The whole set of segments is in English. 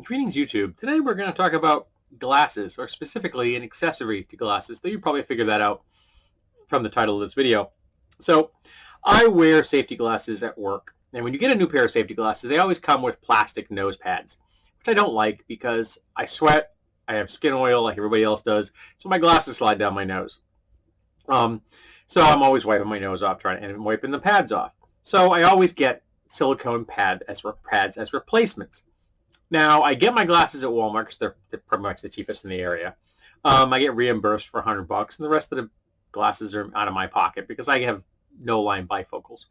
Greetings, YouTube. Today we're going to talk about glasses, or specifically an accessory to glasses, though you probably figured that out from the title of this video. So, I wear safety glasses at work, and when you get a new pair of safety glasses, they always come with plastic nose pads, which I don't like because I sweat, I have skin oil like everybody else does, so my glasses slide down my nose. So I'm always wiping my nose off, and wiping the pads off. So I always get silicone pads as replacements. Now, I get my glasses at Walmart because they're pretty much the cheapest in the area. I get reimbursed for $100, and the rest of the glasses are out of my pocket because I have no line bifocals.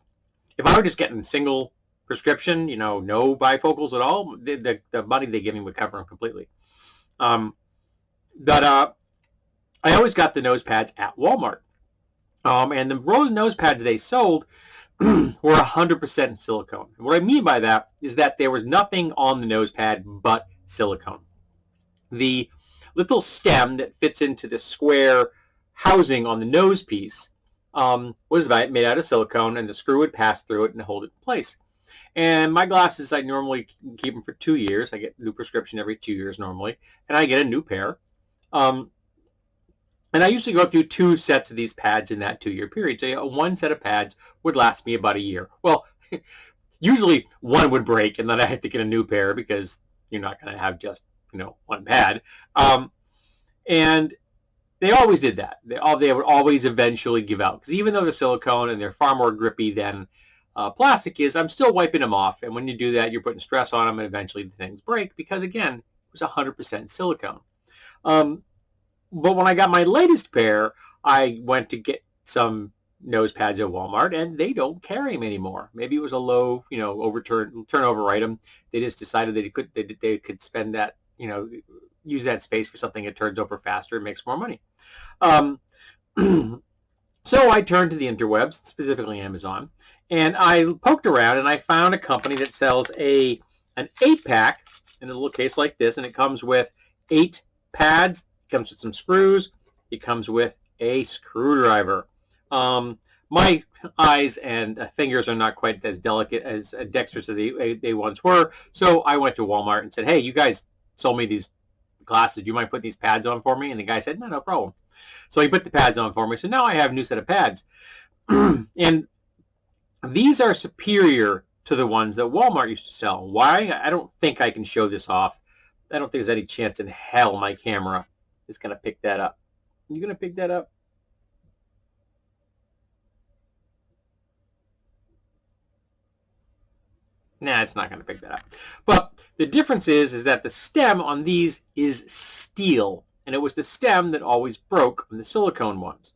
If I were just getting single prescription, no bifocals at all, the money they give me would cover them completely. But I always got the nose pads at Walmart. And the roll of nose pads they sold were 100% silicone. And what I mean by that is that there was nothing on the nose pad but silicone. The little stem that fits into the square housing on the nose piece was made out of silicone, and the screw would pass through it and hold it in place. And my glasses, I normally keep them for 2 years. I get a new prescription every 2 years normally, and I get a new pair. And I usually go through 2 sets of these pads in that 2-year period. So one set of pads would last me about a year. Well, usually one would break, and then I had to get a new pair because you're not going to have just one pad. And they always did that. They would always eventually give out, because even though they're silicone and they're far more grippy than plastic is, I'm still wiping them off. And when you do that, you're putting stress on them, and eventually the things break because, again, it was 100% silicone. But when I got my latest pair, I went to get some nose pads at Walmart, and they don't carry them anymore. Maybe it was a low, turnover item. They just decided they could spend that, use that space for something that turns over faster and makes more money. So I turned to the interwebs, specifically Amazon, and I poked around, and I found a company that sells an 8-pack in a little case like this, and it comes with 8 pads. It comes with some screws. It comes with a screwdriver. My eyes and fingers are not quite as delicate, as dexterous as they once were. So I went to Walmart and said, "Hey, you guys sold me these glasses. Do you mind putting these pads on for me?" And the guy said, "No problem." So he put the pads on for me. So now I have a new set of pads. And these are superior to the ones that Walmart used to sell. Why? I don't think I can show this off. I don't think there's any chance in hell my camera is going to pick that up. Are you going to pick that up? Nah, it's not going to pick that up. But the difference is that the stem on these is steel, and it was the stem that always broke on the silicone ones.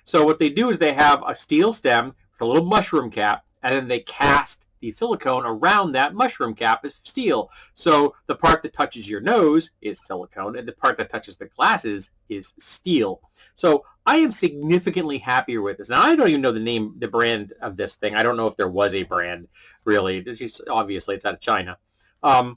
So what they do is they have a steel stem with a little mushroom cap, and then they cast the silicone around that mushroom cap is steel. So the part that touches your nose is silicone, and the part that touches the glasses is steel. So I am significantly happier with this. Now, I don't even know the brand of this thing. I don't know if there was a brand, really. Obviously, it's out of China. But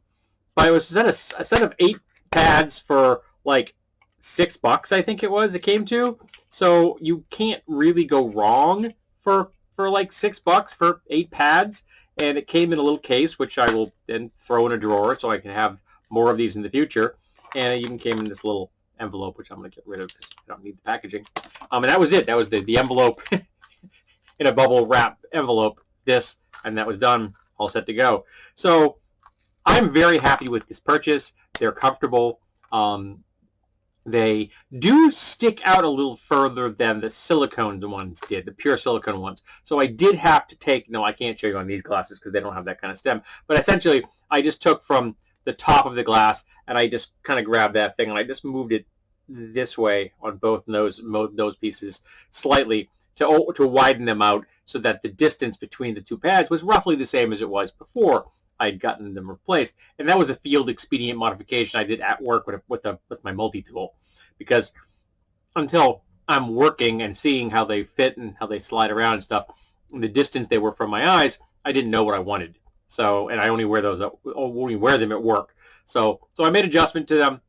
it was a set of 8 pads for like $6, I think it was. It came to. So you can't really go wrong for like $6 for 8 pads. And it came in a little case, which I will then throw in a drawer so I can have more of these in the future. And it even came in this little envelope, which I'm going to get rid of because I don't need the packaging. And that was it. That was the envelope in a bubble wrap envelope. And that was done, all set to go. So I'm very happy with this purchase. They're comfortable. They do stick out a little further than the silicone ones did, the pure silicone ones. So I did have to take, no, I can't show you on these glasses because they don't have that kind of stem. But essentially, I just took from the top of the glass, and I just kind of grabbed that thing, and I just moved it this way on both nose pieces slightly to widen them out so that the distance between the 2 pads was roughly the same as it was before I'd gotten them replaced. And that was a field expedient modification I did at work with my multi-tool, because until I'm working and seeing how they fit and how they slide around and stuff, and the distance they were from my eyes, I didn't know what I wanted. So, and I only wear them at work. So I made adjustment to them,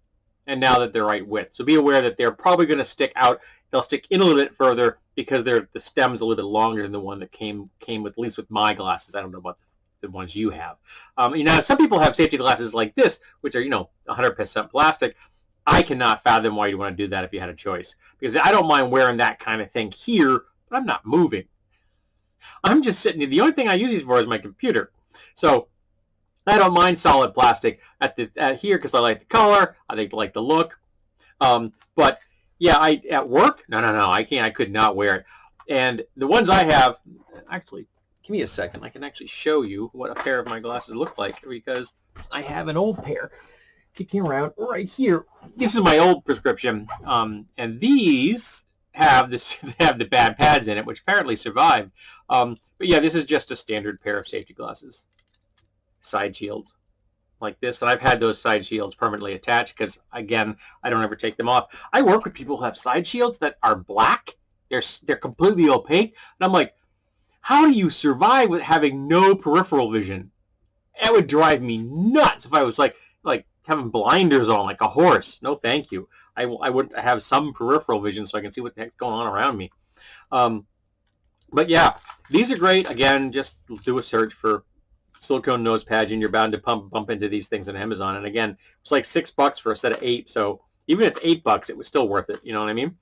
and now that they're right width. So be aware that they're probably going to stick out. They'll stick in a little bit further because the stem's a little bit longer than the one that came with, at least with my glasses. I don't know about the ones you have. Some people have safety glasses like this, which are 100% plastic. I cannot fathom why you want to do that if you had a choice, because I don't mind wearing that kind of thing here, but I'm not moving. I'm just sitting here. The only thing I use these for is my computer. So I don't mind solid plastic at here because I like the color. I like the look. But yeah, at work, no, I can't. I could not wear it. And the ones I have, actually, give me a second. I can actually show you what a pair of my glasses look like, because I have an old pair kicking around right here. This is my old prescription, and these have the bad pads in it, which apparently survived. But yeah, this is just a standard pair of safety glasses, side shields like this, and I've had those side shields permanently attached because, again, I don't ever take them off. I work with people who have side shields that are black. They're completely opaque, and I'm like, how do you survive with having no peripheral vision? That would drive me nuts if I was like having blinders on like a horse. No, thank you. I would have some peripheral vision so I can see what the heck's going on around me. But yeah, these are great. Again, just do a search for silicone nose pads, and you're bound to bump into these things on Amazon. And again, it's like $6 for a set of 8. So even if it's $8, it was still worth it. You know what I mean?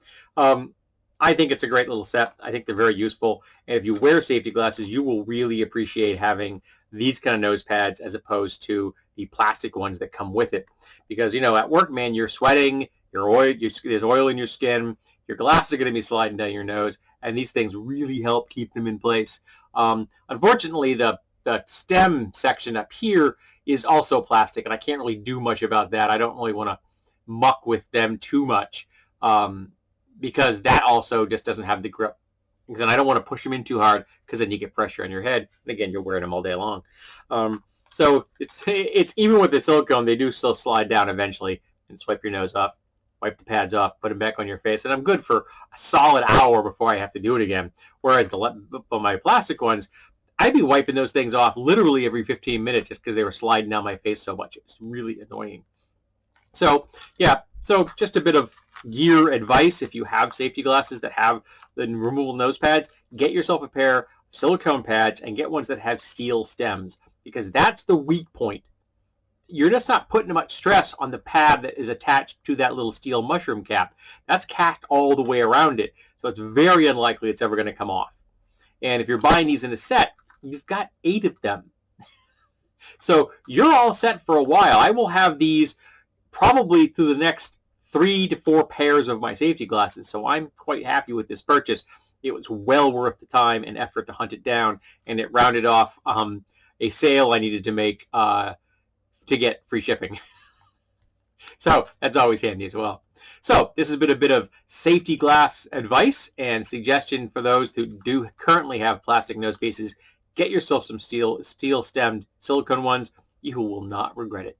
I think it's a great little set. I think they're very useful. And if you wear safety glasses, you will really appreciate having these kind of nose pads as opposed to the plastic ones that come with it. Because, at work, man, you're sweating, there's oil in your skin, your glasses are going to be sliding down your nose, and these things really help keep them in place. Unfortunately, the stem section up here is also plastic, and I can't really do much about that. I don't really want to muck with them too much, because that also just doesn't have the grip. And I don't want to push them in too hard, because then you get pressure on your head. And again, you're wearing them all day long. So it's even with the silicone, they do still slide down eventually, and swipe your nose off, wipe the pads off, put them back on your face, and I'm good for a solid hour before I have to do it again. Whereas my plastic ones, I'd be wiping those things off literally every 15 minutes just because they were sliding down my face so much. It was really annoying. So yeah, so just a bit of gear advice. If you have safety glasses that have the removable nose pads, get yourself a pair of silicone pads and get ones that have steel stems, because that's the weak point. You're just not putting much stress on the pad that is attached to that little steel mushroom cap. That's cast all the way around it, so it's very unlikely it's ever going to come off. And if you're buying these in a set, you've got 8 of them. So you're all set for a while. I will have these probably through the next 3 to 4 pairs of my safety glasses, so I'm quite happy with this purchase. It was well worth the time and effort to hunt it down, and it rounded off a sale I needed to make to get free shipping. So that's always handy as well. So this has been a bit of safety glass advice and suggestion for those who do currently have plastic nose cases. Get yourself some steel stemmed silicone ones. You will not regret it.